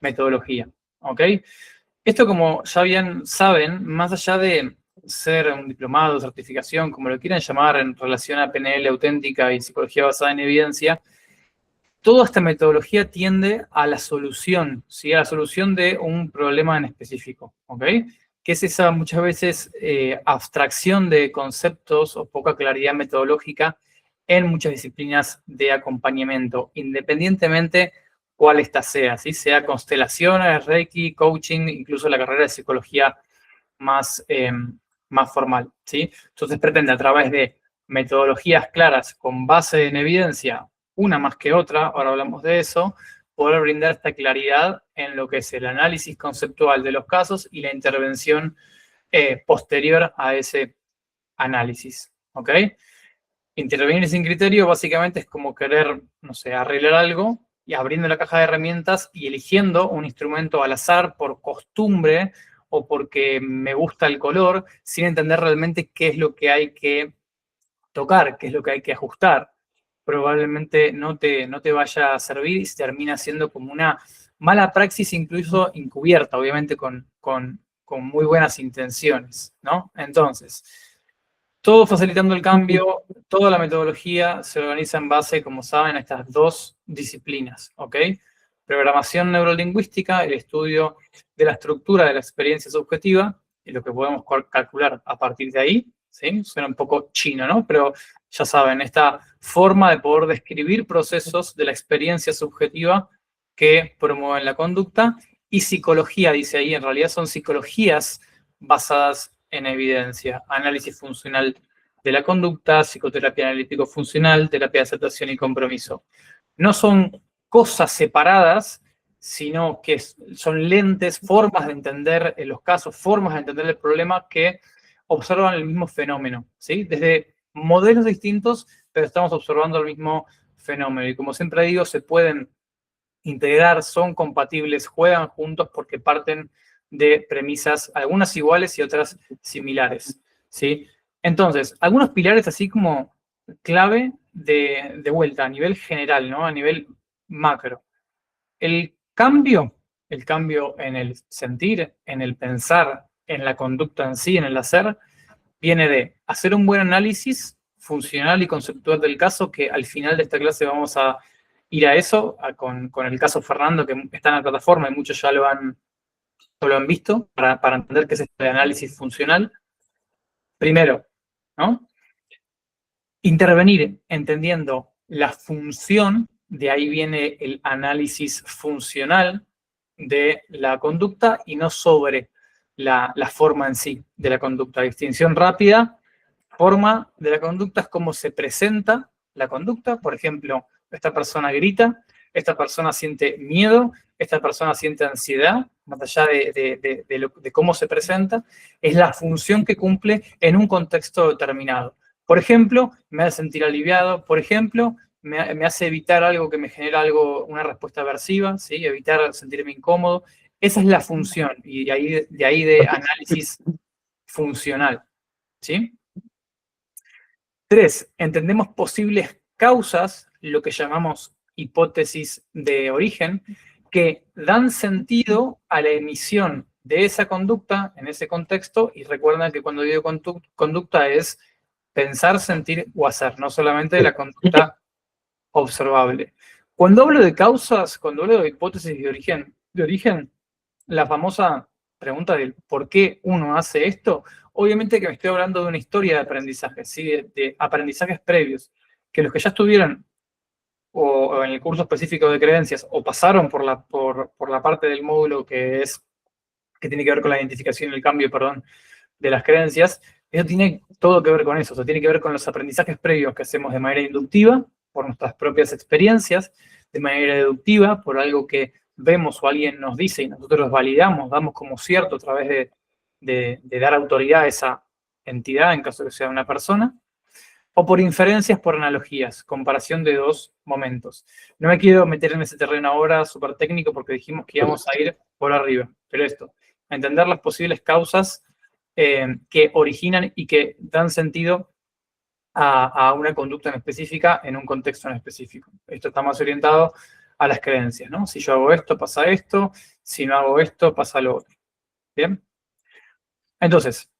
metodología, ¿ok? Esto, como ya bien saben, más allá de ser un diplomado, certificación, como lo quieran llamar, en relación a PNL auténtica y psicología basada en evidencia, toda esta metodología tiende a la solución, ¿sí? A la solución de un problema en específico, ¿ok? Que es esa muchas veces abstracción de conceptos o poca claridad metodológica en muchas disciplinas de acompañamiento, independientemente cuál ésta sea, ¿sí? Sea constelaciones, Reiki, coaching, incluso la carrera de psicología más, más formal, ¿sí? Entonces pretende a través de metodologías claras con base en evidencia, una más que otra, ahora hablamos de eso, poder brindar esta claridad en lo que es el análisis conceptual de los casos y la intervención posterior a ese análisis, ¿ok? Intervenir sin criterio básicamente es como querer, no sé, arreglar algo y abriendo la caja de herramientas y eligiendo un instrumento al azar por costumbre o porque me gusta el color, sin entender realmente qué es lo que hay que tocar, qué es lo que hay que ajustar. Probablemente no te vaya a servir y se termina siendo como una mala praxis, incluso encubierta, obviamente con muy buenas intenciones, ¿no? Entonces, todo facilitando el cambio, toda la metodología se organiza en base, como saben, a estas dos disciplinas, ¿ok? Programación neurolingüística, el estudio de la estructura de la experiencia subjetiva y lo que podemos calcular a partir de ahí, ¿sí? Suena un poco chino, ¿no? Pero ya saben, esta forma de poder describir procesos de la experiencia subjetiva que promueven la conducta y psicología, dice ahí, en realidad son psicologías basadas en evidencia, análisis funcional de la conducta, psicoterapia analítico-funcional, terapia de aceptación y compromiso. No son cosas separadas, sino que son lentes, formas de entender los casos, formas de entender el problema que observan el mismo fenómeno, ¿sí? Desde modelos distintos, pero estamos observando el mismo fenómeno. Y como siempre digo, se pueden integrar, son compatibles, juegan juntos porque parten de premisas, algunas iguales y otras similares, ¿sí? Entonces, algunos pilares así como clave de vuelta a nivel general, ¿no? A nivel macro. El cambio en el sentir, en el pensar, en la conducta en sí, en el hacer, viene de hacer un buen análisis funcional y conceptual del caso, que al final de esta clase vamos a ir a eso, con el caso Fernando, que está en la plataforma y muchos ya lo han visto, para entender qué es este análisis funcional. Primero, ¿no? Intervenir entendiendo la función, de ahí viene el análisis funcional de la conducta y no sobre la forma en sí de la conducta. Distinción rápida: forma de la conducta es cómo se presenta la conducta. Por ejemplo, esta persona grita, esta persona siente miedo, esta persona siente ansiedad, más allá de cómo se presenta, es la función que cumple en un contexto determinado. Por ejemplo, me hace sentir aliviado, por ejemplo, me hace evitar algo que me genera una respuesta aversiva, ¿sí? Evitar sentirme incómodo. Esa es la función, y de ahí de análisis funcional, ¿sí? 3, entendemos posibles causas, lo que llamamos hipótesis de origen, que dan sentido a la emisión de esa conducta en ese contexto, y recuerden que cuando digo conducta es pensar, sentir o hacer, no solamente la conducta observable. Cuando hablo de causas, cuando hablo de hipótesis de origen, la famosa pregunta del por qué uno hace esto, obviamente que me estoy hablando de una historia de aprendizaje, ¿sí? De aprendizajes previos, que los que ya estuvieron o en el curso específico de creencias o pasaron por la parte del módulo que tiene que ver con la identificación y el cambio, perdón, de las creencias, eso tiene todo que ver con eso, o sea, tiene que ver con los aprendizajes previos que hacemos de manera inductiva, por nuestras propias experiencias, de manera deductiva, por algo que vemos o alguien nos dice y nosotros validamos, damos como cierto a través de dar autoridad a esa entidad, en caso de que sea una persona, o por inferencias, por analogías, comparación de dos momentos. No me quiero meter en ese terreno ahora súper técnico porque dijimos que íbamos a ir por arriba, pero esto, entender las posibles causas que originan y que dan sentido a una conducta en específica en un contexto en específico. Esto está más orientado a las creencias, ¿no? Si yo hago esto, pasa esto. Si no hago esto, pasa lo otro. ¿Bien? Entonces,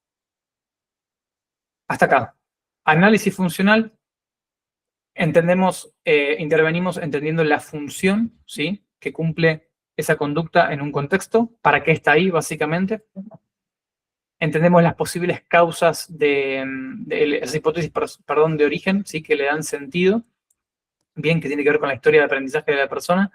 hasta acá. Análisis funcional. Intervenimos entendiendo la función, ¿sí?, que cumple esa conducta en un contexto, para qué está ahí, básicamente. Entendemos las posibles causas de las hipótesis, perdón, de origen, ¿sí?, que le dan sentido, bien, que tiene que ver con la historia de aprendizaje de la persona.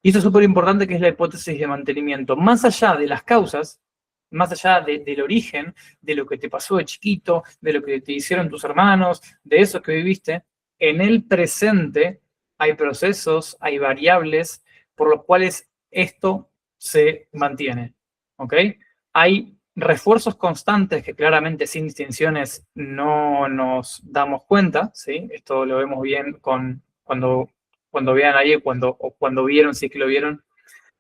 Y esto es súper importante, que es la hipótesis de mantenimiento. Más allá de las causas, más allá del origen, de lo que te pasó de chiquito, de lo que te hicieron tus hermanos, de eso que viviste, en el presente hay procesos, hay variables por los cuales esto se mantiene. ¿Ok? Hay refuerzos constantes que claramente sin distinciones no nos damos cuenta, ¿sí? Esto lo vemos bien cuando vean ahí, o cuando vieron, si es que lo vieron,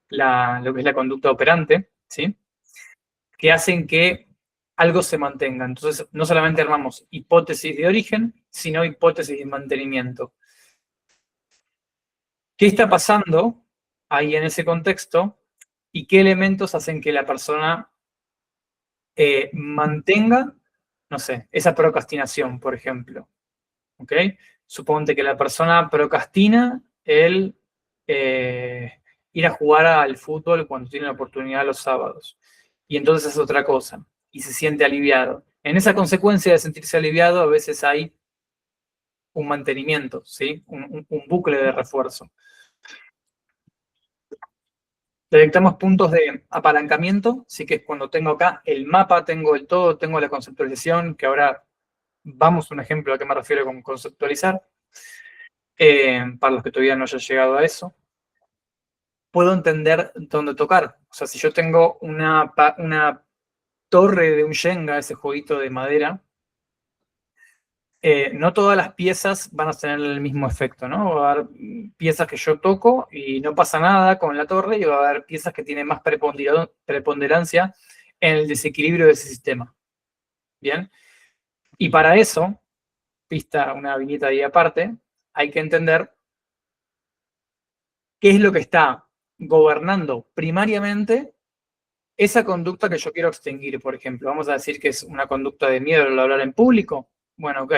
lo que es la conducta operante, ¿sí?, que hacen que algo se mantenga. Entonces, no solamente armamos hipótesis de origen, sino hipótesis de mantenimiento. ¿Qué está pasando ahí en ese contexto? ¿Y qué elementos hacen que la persona mantenga, no sé, esa procrastinación, por ejemplo? ¿Ok? Suponte que la persona procrastina el ir a jugar al fútbol cuando tiene la oportunidad los sábados. Y entonces es otra cosa. Y se siente aliviado. En esa consecuencia de sentirse aliviado, a veces hay un mantenimiento, ¿sí? Un bucle de refuerzo. Detectamos puntos de apalancamiento, sí, que es cuando tengo acá el mapa, tengo el todo, tengo la conceptualización, que ahora vamos a un ejemplo a qué me refiero con conceptualizar. Para los que todavía no hayan llegado a eso, puedo entender dónde tocar. O sea, si yo tengo una torre de un Jenga, ese jueguito de madera, no todas las piezas van a tener el mismo efecto, ¿no? Va a haber piezas que yo toco y no pasa nada con la torre, y va a haber piezas que tienen más preponderancia en el desequilibrio de ese sistema. ¿Bien? Y para eso, una viñeta ahí aparte, hay que entender qué es lo que está gobernando primariamente esa conducta que yo quiero extinguir. Por ejemplo, vamos a decir que es una conducta de miedo al hablar en público. Bueno, ok.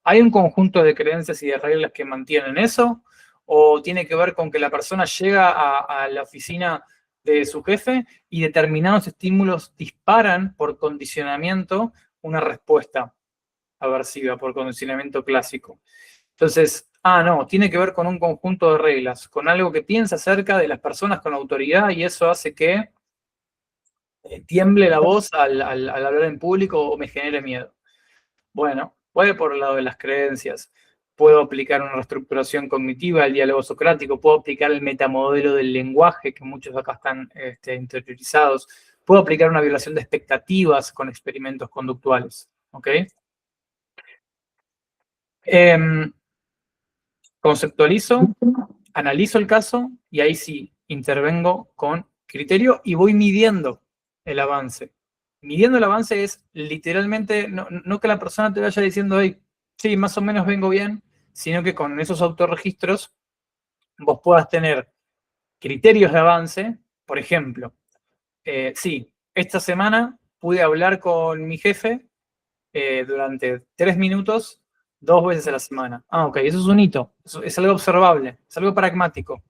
¿Hay un conjunto de creencias y de reglas que mantienen eso? ¿O tiene que ver con que la persona llega a la oficina de su jefe y determinados estímulos disparan por condicionamiento una respuesta aversiva, por condicionamiento clásico? Entonces, no, tiene que ver con un conjunto de reglas, con algo que piensa acerca de las personas con autoridad, y eso hace que tiemble la voz al hablar en público o me genere miedo. Bueno, puede por el lado de las creencias. Puedo aplicar una reestructuración cognitiva, el diálogo socrático. Puedo aplicar el metamodelo del lenguaje, que muchos acá están interiorizados. Puedo aplicar una violación de expectativas con experimentos conductuales. ¿Ok? Conceptualizo, analizo el caso y ahí sí intervengo con criterio y voy midiendo el avance. Midiendo el avance es literalmente, no que la persona te vaya diciendo, hey, sí, más o menos vengo bien, sino que con esos autorregistros vos puedas tener criterios de avance. Por ejemplo, sí, esta semana pude hablar con mi jefe durante 3 minutos 2 veces a la semana. Ok, eso es un hito, eso es algo observable, es algo pragmático.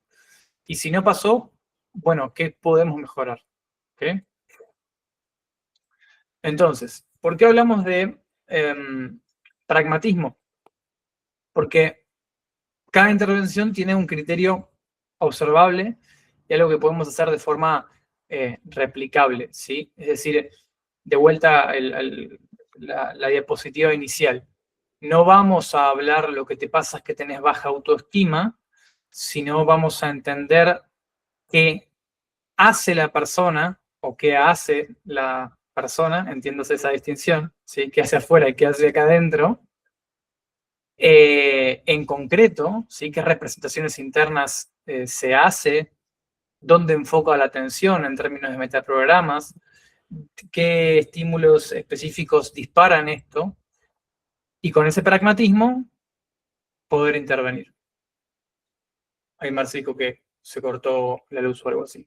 Y si no pasó, bueno, ¿qué podemos mejorar? ¿Okay? Entonces, ¿por qué hablamos de pragmatismo? Porque cada intervención tiene un criterio observable y algo que podemos hacer de forma replicable, ¿sí? Es decir, de vuelta la diapositiva inicial. No vamos a hablar lo que te pasa es que tenés baja autoestima, sino vamos a entender qué hace la persona o qué hace la persona, entiéndase esa distinción, ¿sí? Qué hace afuera y qué hace acá adentro. En concreto, ¿sí? ¿Qué representaciones internas se hace? ¿Dónde enfoca la atención en términos de metaprogramas? ¿Qué estímulos específicos disparan esto? Y con ese pragmatismo, poder intervenir. Ahí Marce dijo que se cortó la luz o algo así.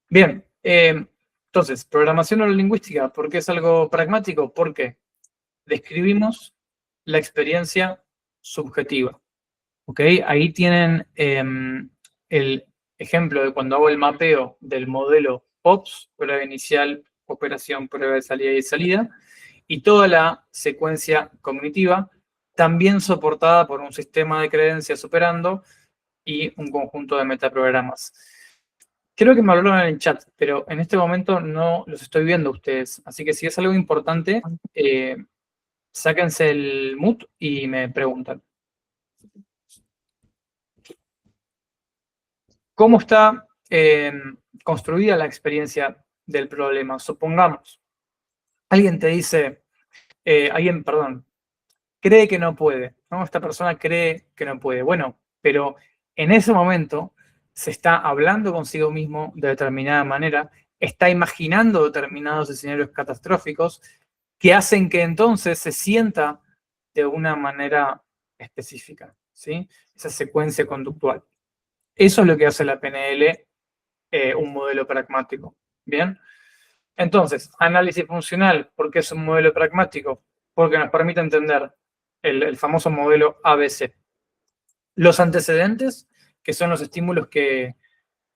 Bien, entonces, programación neurolingüística, ¿por qué es algo pragmático? Porque describimos la experiencia subjetiva. ¿Ok? Ahí tienen el ejemplo de cuando hago el mapeo del modelo POPS, prueba inicial, operación, prueba de salida y salida, y toda la secuencia cognitiva, también soportada por un sistema de creencias operando y un conjunto de metaprogramas. Creo que me hablaron en el chat, pero en este momento no los estoy viendo a ustedes. Así que si es algo importante, sáquense el mute y me preguntan. ¿Cómo está construida la experiencia del problema? Supongamos, alguien te dice, perdón, cree que no puede, ¿no? Esta persona cree que no puede. Bueno, pero en ese momento se está hablando consigo mismo de determinada manera, está imaginando determinados escenarios catastróficos que hacen que entonces se sienta de una manera específica, ¿sí? Esa secuencia conductual. Eso es lo que hace la PNL, un modelo pragmático. ¿Bien? Entonces, análisis funcional, ¿por qué es un modelo pragmático? Porque nos permite entender el famoso modelo ABC. Los antecedentes, que son los estímulos que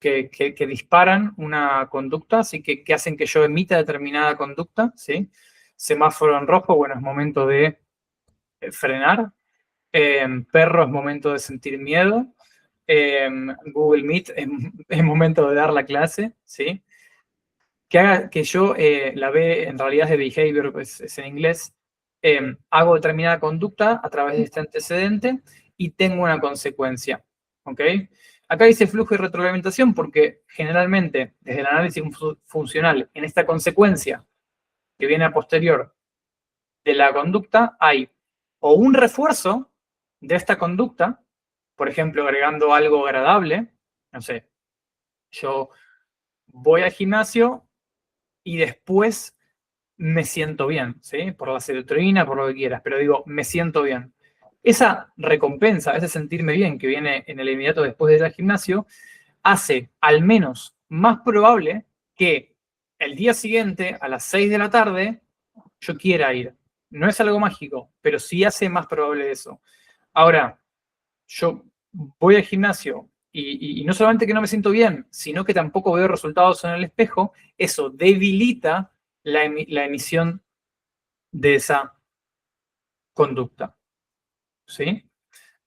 disparan una conducta, así que hacen que yo emita determinada conducta, ¿sí? Semáforo en rojo, bueno, es momento de frenar. Perro es momento de sentir miedo. Google Meet es momento de dar la clase, ¿sí? Que haga que yo la ve en realidad de behavior, pues, es en inglés, hago determinada conducta a través de este antecedente y tengo una consecuencia, ¿ok? Acá dice flujo y retroalimentación porque generalmente desde el análisis funcional en esta consecuencia que viene a posterior de la conducta hay o un refuerzo de esta conducta, por ejemplo, agregando algo agradable, no sé, yo voy al gimnasio y después me siento bien, ¿sí? Por la serotonina, por lo que quieras, pero digo, me siento bien. Esa recompensa, ese sentirme bien que viene en el inmediato después de ir al gimnasio, hace al menos más probable que el día siguiente, a las 6 de la tarde, yo quiera ir. No es algo mágico, pero sí hace más probable eso. Ahora, yo voy al gimnasio y no solamente que no me siento bien, sino que tampoco veo resultados en el espejo, eso debilita la emisión de esa conducta. ¿Sí?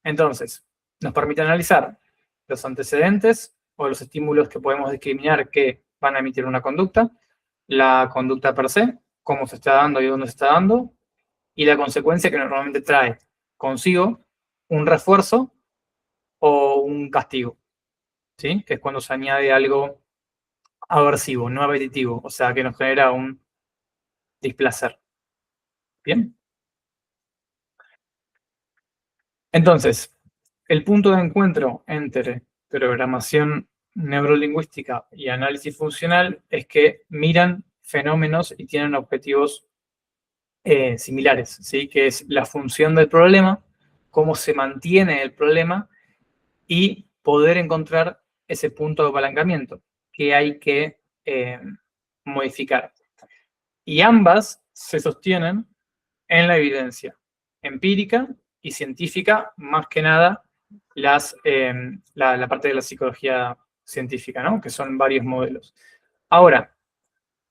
Entonces, nos permite analizar los antecedentes o los estímulos que podemos discriminar que van a emitir una conducta, la conducta per se, cómo se está dando y dónde se está dando, y la consecuencia que normalmente trae consigo un refuerzo o un castigo, ¿sí? Que es cuando se añade algo aversivo, no apetitivo, o sea, que nos genera un displacer. ¿Bien? Entonces, el punto de encuentro entre programación neurolingüística y análisis funcional es que miran fenómenos y tienen objetivos similares, ¿sí? Que es la función del problema, cómo se mantiene el problema y poder encontrar ese punto de apalancamiento que hay que modificar. Y ambas se sostienen en la evidencia empírica y científica, más que nada la parte de la psicología científica, ¿no? Que son varios modelos. Ahora,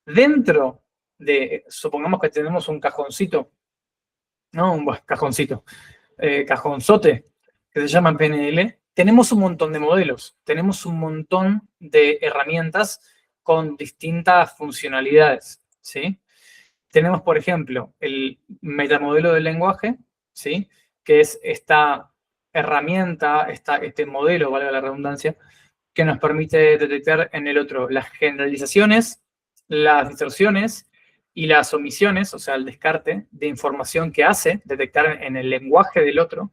dentro de, supongamos que tenemos un cajoncito, ¿no? Un cajoncito, cajonzote, que se llama PNL, tenemos un montón de modelos, tenemos un montón de herramientas con distintas funcionalidades, ¿sí? Tenemos, por ejemplo, el metamodelo del lenguaje, ¿sí? Que es esta herramienta, este modelo, valga la redundancia, que nos permite detectar en el otro las generalizaciones, las distorsiones y las omisiones, o sea, el descarte de información que hace detectar en el lenguaje del otro,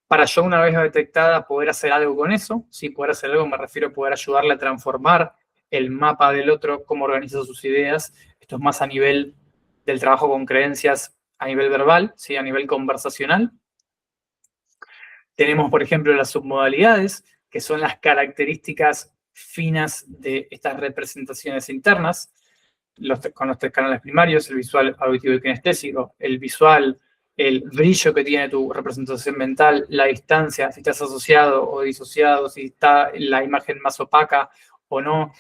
para yo una vez detectada poder hacer algo con eso. Si poder hacer algo me refiero a poder ayudarle a transformar el mapa del otro, cómo organiza sus ideas. Esto es más a nivel del trabajo con creencias a nivel verbal, ¿sí? A nivel conversacional. Tenemos, por ejemplo, las submodalidades, que son las características finas de estas representaciones internas, con los tres canales primarios, el visual, auditivo y kinestésico. El visual, el brillo que tiene tu representación mental, la distancia, si estás asociado o disociado, si está la imagen más opaca o no.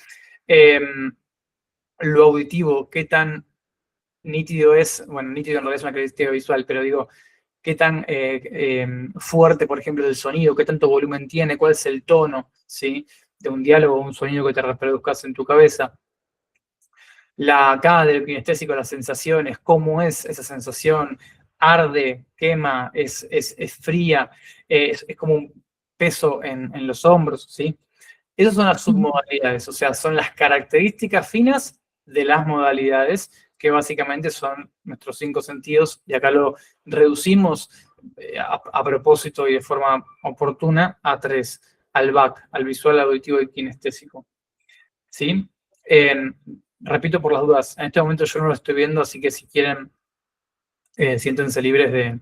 Lo auditivo, qué tan nítido es, bueno, nítido en realidad es una característica visual, pero digo, qué tan fuerte, por ejemplo, es el sonido, qué tanto volumen tiene, cuál es el tono, ¿sí? De un diálogo o un sonido que te reproduzcas en tu cabeza. Acá del kinestésico, las sensaciones, cómo es esa sensación, arde, quema, es fría, es como un peso en los hombros, ¿sí? Esas son las submodalidades, o sea, son las características finas de las modalidades, que básicamente son nuestros 5 sentidos, y acá lo reducimos a propósito y de forma oportuna a 3, al VAC, al visual, auditivo y kinestésico. ¿Sí? Repito por las dudas, en este momento yo no lo estoy viendo, así que si quieren, siéntense libres de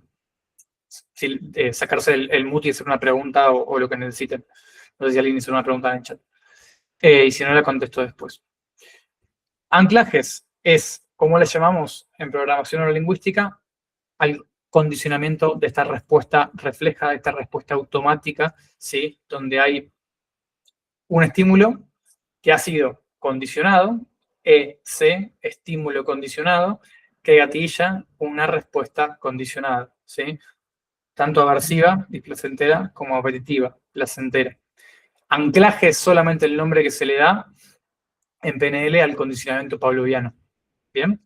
sacarse el mute y hacer una pregunta o lo que necesiten. No sé si alguien hizo una pregunta en el chat. Y si no, la contesto después. Anclajes es, como le llamamos en programación neurolingüística, al condicionamiento de esta respuesta refleja, de esta respuesta automática, ¿sí? Donde hay un estímulo que ha sido condicionado, EC, estímulo condicionado, que gatilla una respuesta condicionada, ¿sí? Tanto aversiva, displacentera, como apetitiva, placentera. Anclaje es solamente el nombre que se le da en PNL al condicionamiento pavloviano. ¿Bien?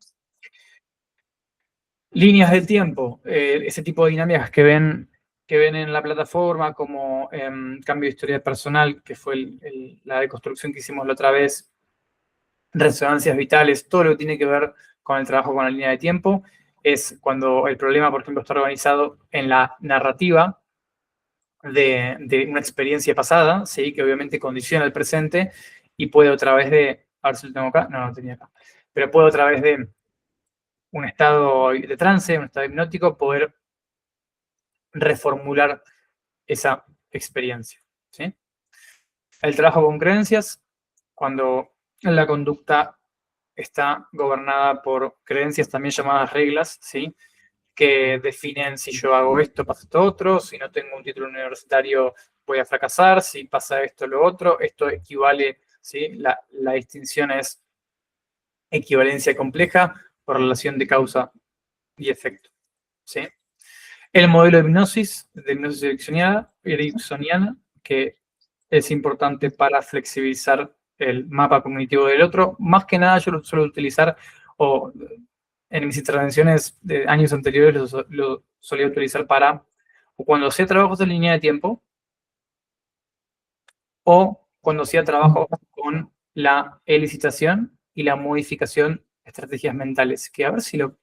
Líneas del tiempo, ese tipo de dinámicas que ven en la plataforma, como cambio de historia personal, que fue la deconstrucción que hicimos la otra vez, resonancias vitales, todo lo que tiene que ver con el trabajo con la línea de tiempo, es cuando el problema, por ejemplo, está organizado en la narrativa de una experiencia pasada, ¿sí? Que obviamente condiciona el presente y puede a través de, a ver si lo tengo acá, no lo tenía acá, pero puede a través de un estado de trance, un estado hipnótico, poder reformular esa experiencia, ¿sí? El trabajo con creencias, cuando la conducta está gobernada por creencias también llamadas reglas, ¿sí? Que definen si yo hago esto, pasa esto otro, si no tengo un título universitario voy a fracasar, si pasa esto, lo otro, esto equivale, ¿sí? La distinción es equivalencia compleja por relación de causa y efecto, ¿sí? El modelo de hipnosis ericksoniana, que es importante para flexibilizar el mapa cognitivo del otro. Más que nada yo lo suelo utilizar, o en mis intervenciones de años anteriores lo solía utilizar para, o cuando hacía trabajos de línea de tiempo, o cuando hacía trabajos con la elicitación y la modificación de estrategias mentales. Que a ver si lo...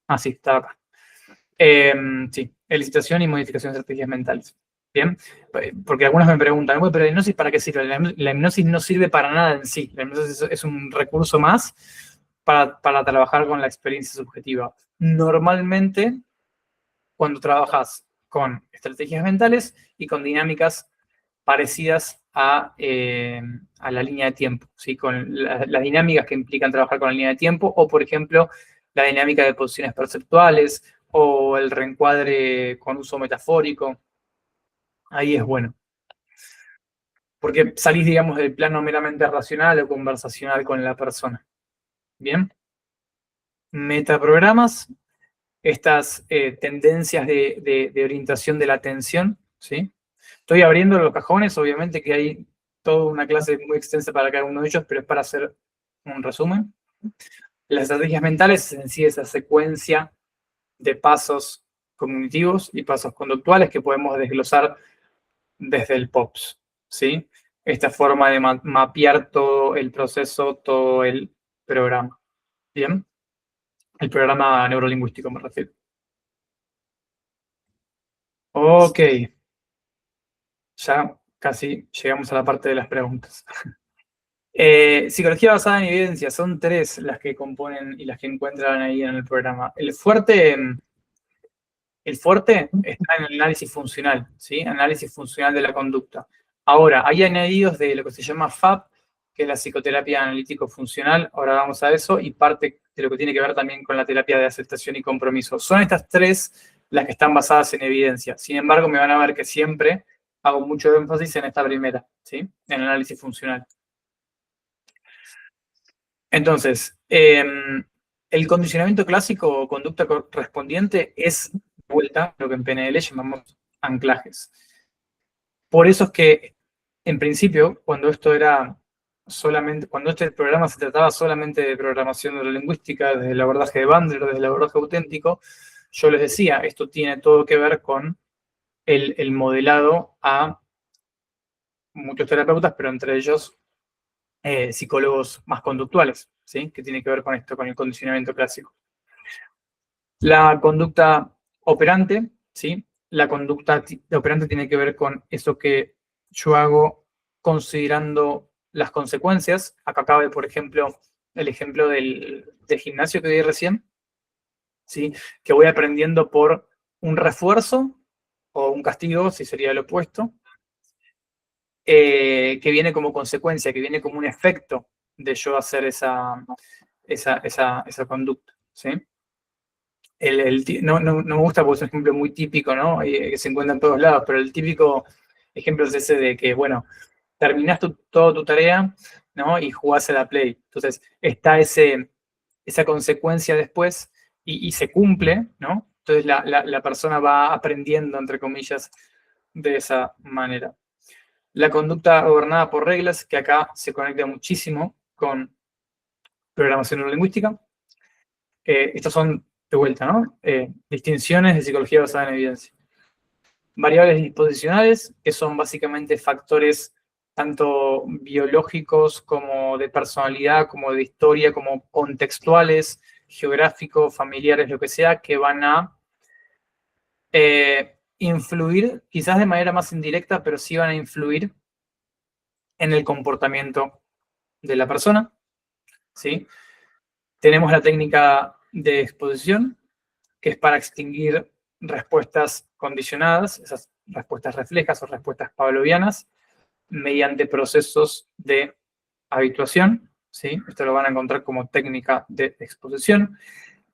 Ah, sí, estaba acá. Sí, elicitación y modificación de estrategias mentales. Bien, porque algunos me preguntan, bueno, pero la hipnosis ¿para qué sirve? La hipnosis no sirve para nada en sí. La hipnosis es un recurso más para trabajar con la experiencia subjetiva. Normalmente, cuando trabajas con estrategias mentales y con dinámicas parecidas a la línea de tiempo, ¿sí? Con las dinámicas que implican trabajar con la línea de tiempo, o por ejemplo, la dinámica de posiciones perceptuales, o el reencuadre con uso metafórico. Ahí es bueno. Porque salís, digamos, del plano meramente racional o conversacional con la persona. Bien. Metaprogramas, estas tendencias de orientación de la atención, ¿sí? Estoy abriendo los cajones, obviamente que hay toda una clase muy extensa para cada uno de ellos, pero es para hacer un resumen. Las estrategias mentales es en sí esa secuencia de pasos cognitivos y pasos conductuales que podemos desglosar desde el POPS, ¿sí? Esta forma de mapear todo el proceso, todo el programa. ¿Bien? El programa neurolingüístico me refiero. Ok. Ya casi llegamos a la parte de las preguntas. Psicología basada en evidencia, son 3 las que componen y las que encuentran ahí en el programa. El fuerte El fuerte está en el análisis funcional, ¿sí? Análisis funcional de la conducta. Ahora, hay añadidos de lo que se llama FAP, que es la psicoterapia analítico-funcional, ahora vamos a eso, y parte de lo que tiene que ver también con la terapia de aceptación y compromiso. Son estas tres las que están basadas en evidencia. Sin embargo, me van a ver que siempre hago mucho énfasis en esta primera, ¿sí? En el análisis funcional. Entonces, el condicionamiento clásico o conducta correspondiente es, de vuelta, lo que en PNL llamamos anclajes. Por eso es que, en principio, cuando este programa se trataba solamente de programación neurolingüística, desde el abordaje de Bandler, desde el abordaje auténtico, yo les decía, esto tiene todo que ver con el modelado a muchos terapeutas, pero entre ellos psicólogos más conductuales, ¿sí? Que tiene que ver con esto, con el condicionamiento clásico. La conducta operante, ¿sí? La conducta operante tiene que ver con eso que yo hago considerando las consecuencias. Acá cabe, por ejemplo, el ejemplo del gimnasio que di recién, ¿sí? Que voy aprendiendo por un refuerzo o un castigo, si sería lo opuesto, que viene como consecuencia, que viene como un efecto de yo hacer esa conducta, ¿sí? No me gusta porque es un ejemplo muy típico, ¿no? Que se encuentra en todos lados, pero el típico ejemplo es ese de que, bueno, terminás toda tu tarea, ¿no? Y jugás a la Play. Entonces, está esa consecuencia después y se cumple, ¿no? Entonces, la persona va aprendiendo, entre comillas, de esa manera. La conducta gobernada por reglas, que acá se conecta muchísimo con programación neurolingüística. Estas son, de vuelta, ¿no? Distinciones de psicología basada en evidencia. Variables disposicionales, que son básicamente factores tanto biológicos como de personalidad, como de historia, como contextuales, geográficos, familiares, lo que sea, que van a influir, quizás de manera más indirecta, pero sí van a influir en el comportamiento de la persona, ¿sí? Tenemos la técnica de exposición, que es para extinguir respuestas condicionadas, esas respuestas reflejas o respuestas pavlovianas, mediante procesos de habituación, ¿sí? Esto lo van a encontrar como técnica de exposición.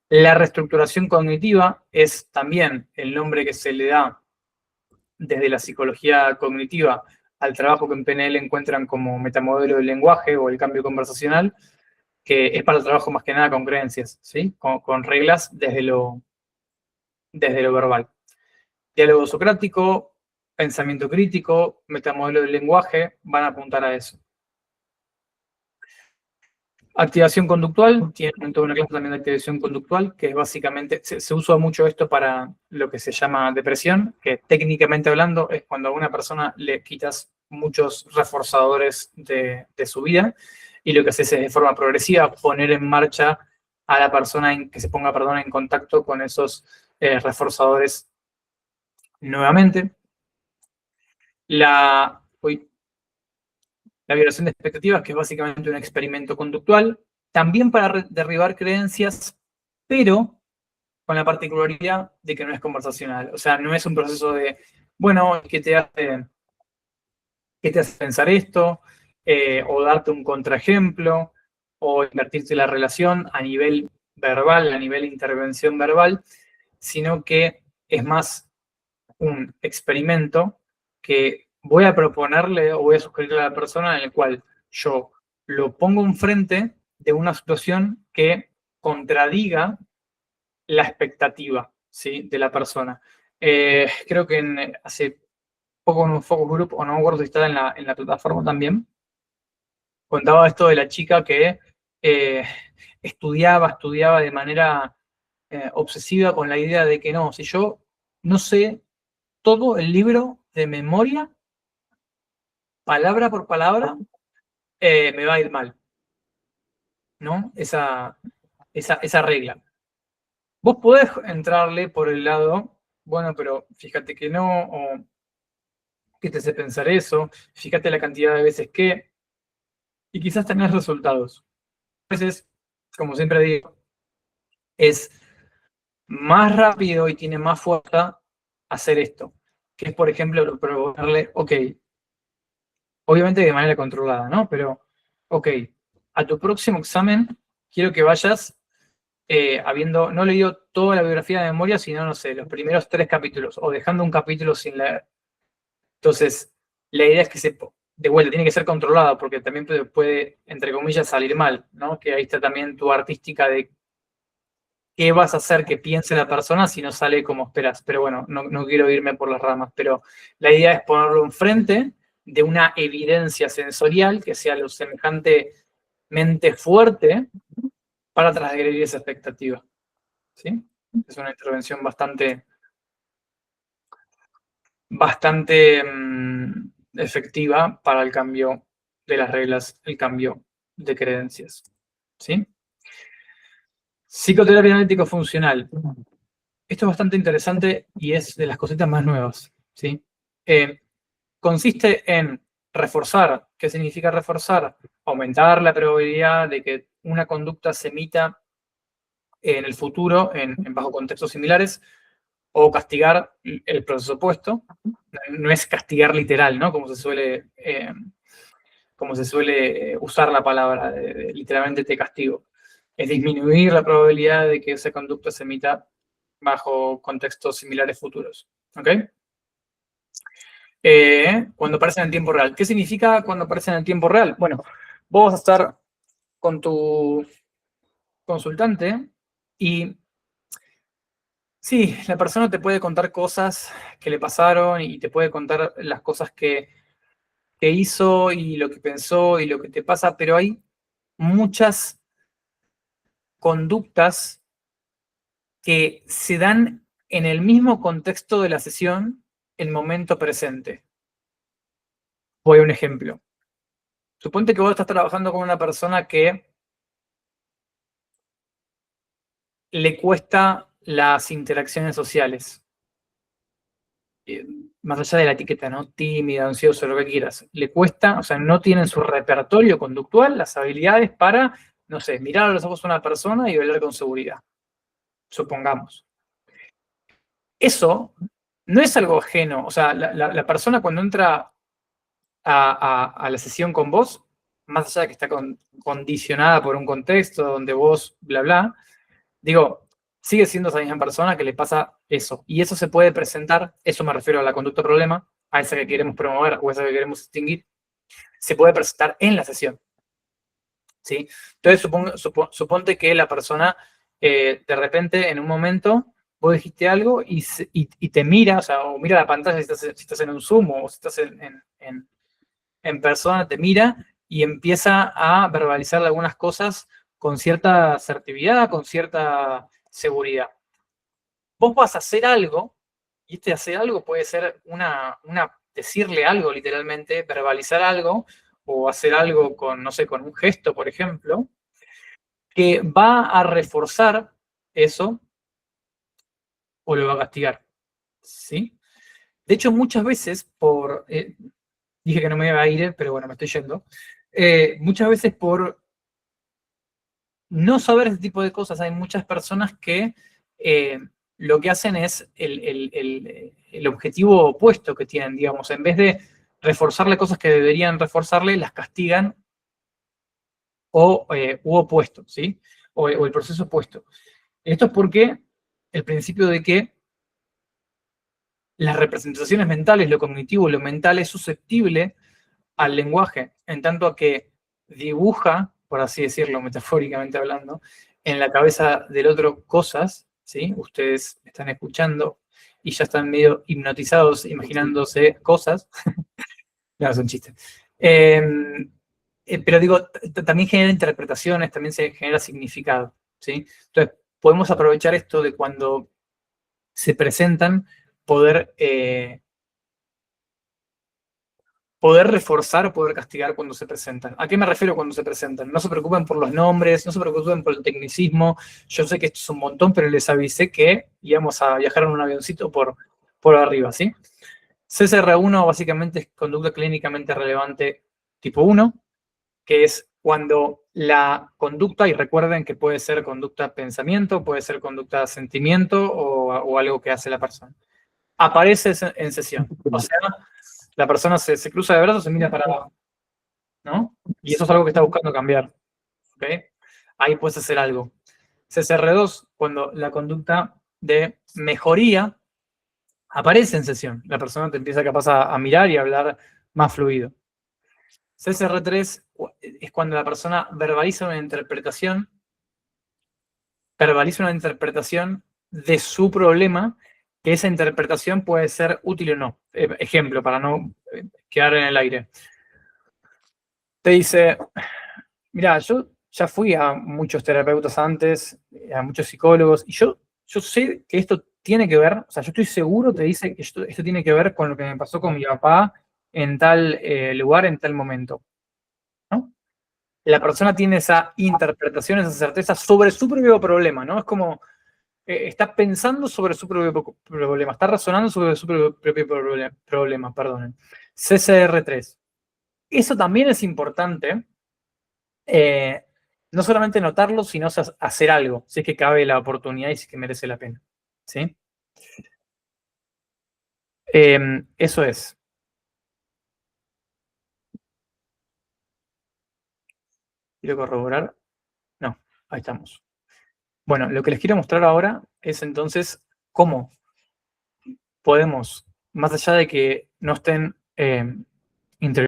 La reestructuración cognitiva es también el nombre que se le da desde la psicología cognitiva al trabajo que en PNL encuentran como metamodelo del lenguaje o el cambio conversacional, que es para el trabajo más que nada con creencias, ¿sí? Con reglas desde lo verbal. Diálogo socrático, pensamiento crítico, metamodelo del lenguaje, van a apuntar a eso. Activación conductual, tienen toda una clase también de activación conductual, que es básicamente, se usa mucho esto para lo que se llama depresión, que técnicamente hablando es cuando a una persona le quitas muchos reforzadores de su vida, y lo que haces es de forma progresiva poner en marcha a la persona que se ponga, perdón, en contacto con esos reforzadores nuevamente. La violación de expectativas, que es básicamente un experimento conductual, también para derribar creencias, pero con la particularidad de que no es conversacional. O sea, no es un proceso de, bueno, ¿qué te hace pensar esto? O darte un contraejemplo, o invertirte la relación a nivel verbal, a nivel de intervención verbal, sino que es más un experimento que voy a proponerle o voy a sugerirle a la persona en el cual yo lo pongo enfrente de una situación que contradiga la expectativa, ¿sí? De la persona. Creo que hace poco en un focus group, o no me acuerdo si está en la plataforma también, contaba esto de la chica que eh, estudiaba de manera obsesiva con la idea de que no, si yo no sé todo el libro de memoria, palabra por palabra, me va a ir mal, ¿no? Esa regla. Vos podés entrarle por el lado, bueno, pero fíjate que no, o qué te hace pensar eso, fíjate la cantidad de veces que, y quizás tenés resultados. A veces, como siempre digo, es más rápido y tiene más fuerza hacer esto. Que es, por ejemplo, proponerle, ok, obviamente de manera controlada, ¿no? Pero, ok, a tu próximo examen quiero que vayas habiendo no leído toda la biografía de memoria, sino, no sé, los primeros 3 capítulos, o dejando un capítulo sin leer. Entonces, la idea es que de vuelta, tiene que ser controlado, porque también puede, entre comillas, salir mal, ¿no? Que ahí está también tu artística de qué vas a hacer que piense la persona si no sale como esperas. Pero bueno, no quiero irme por las ramas, pero la idea es ponerlo enfrente de una evidencia sensorial que sea lo semejantemente fuerte para transgredir esa expectativa. ¿Sí? Es una intervención bastante efectiva para el cambio de las reglas, el cambio de creencias. ¿Sí? Psicoterapia analítico funcional. Esto es bastante interesante y es de las cositas más nuevas. ¿Sí? Consiste en reforzar. ¿Qué significa reforzar? Aumentar la probabilidad de que una conducta se emita en el futuro bajo contextos similares, o castigar el proceso opuesto. No es castigar literal, ¿no? Como se suele usar la palabra, literalmente te castigo. Es disminuir la probabilidad de que esa conducta se emita bajo contextos similares futuros. ¿Ok? Cuando aparecen en tiempo real. ¿Qué significa cuando aparecen en tiempo real? Bueno, vos vas a estar con tu consultante y sí, la persona te puede contar cosas que le pasaron y te puede contar las cosas que hizo y lo que pensó y lo que te pasa, pero hay muchas conductas que se dan en el mismo contexto de la sesión, el momento presente. Voy a un ejemplo. Suponte que vos estás trabajando con una persona que le cuesta las interacciones sociales. Más allá de la etiqueta, ¿no? Tímida, ansioso, lo que quieras. Le cuesta, o sea, no tiene en su repertorio conductual las habilidades para, no sé, mirar a los ojos a una persona y hablar con seguridad. Supongamos. Eso no es algo ajeno. O sea, la persona cuando entra a la sesión con vos, más allá de que está condicionada por un contexto donde vos, bla, bla, digo, sigue siendo esa misma persona que le pasa eso. Y eso se puede presentar, eso me refiero a la conducta problema, a esa que queremos promover o esa que queremos extinguir, se puede presentar en la sesión. ¿Sí? Entonces, suponte que la persona, de repente, en un momento, vos dijiste algo y te mira, o sea, o mira la pantalla si estás en un Zoom o si estás en persona, te mira y empieza a verbalizar algunas cosas con cierta asertividad, con cierta seguridad. Vos vas a hacer algo, y este hacer algo puede ser decirle algo literalmente, verbalizar algo, o hacer algo con, no sé, con un gesto, por ejemplo, que va a reforzar eso o lo va a castigar. ¿Sí? De hecho, muchas veces dije que no me iba a ir, pero bueno, me estoy yendo. Muchas veces por no saber este tipo de cosas, hay muchas personas que lo que hacen es el objetivo opuesto que tienen, digamos, en vez de reforzarle cosas que deberían reforzarle, las castigan u opuesto, ¿sí? O el proceso opuesto. Esto es porque el principio de que las representaciones mentales, lo cognitivo, lo mental es susceptible al lenguaje, en tanto a que dibuja, por así decirlo, metafóricamente hablando, en la cabeza del otro cosas, ¿sí? Ustedes están escuchando y ya están medio hipnotizados imaginándose cosas. No, es un chiste. Pero digo, también genera interpretaciones, también se genera significado, ¿sí? Entonces, podemos aprovechar esto de cuando se presentan, poder reforzar o poder castigar cuando se presentan. ¿A qué me refiero cuando se presentan? No se preocupen por los nombres, no se preocupen por el tecnicismo. Yo sé que esto es un montón, pero les avisé que íbamos a viajar en un avioncito por arriba, ¿sí? CSR1 básicamente es conducta clínicamente relevante tipo 1, que es cuando la conducta, y recuerden que puede ser conducta pensamiento, puede ser conducta sentimiento o algo que hace la persona. Aparece en sesión. O sea, la persona se cruza de brazos, se mira para abajo, ¿no? Y eso es algo que está buscando cambiar. ¿Ok? Ahí puedes hacer algo. CCR2, cuando la conducta de mejoría aparece en sesión. La persona te empieza capaz a mirar y a hablar más fluido. CCR3 es cuando la persona verbaliza una interpretación de su problema, que esa interpretación puede ser útil o no. Ejemplo, para no quedar en el aire. Te dice, mira, yo ya fui a muchos terapeutas antes, a muchos psicólogos, y yo sé que esto tiene que ver, o sea, yo estoy seguro, te dice que esto tiene que ver con lo que me pasó con mi papá en tal lugar, en tal momento, ¿no? La persona tiene esa interpretación, esa certeza sobre su propio problema, ¿no? Es como, está pensando sobre su propio problema, está razonando sobre su propio problema, perdonen. CCR3. Eso también es importante, no solamente notarlo, sino hacer algo, si es que cabe la oportunidad y si es que merece la pena. ¿Sí? Eso es. ¿Quiero corroborar? No, ahí estamos. Bueno, lo que les quiero mostrar ahora es entonces cómo podemos, más allá de que no estén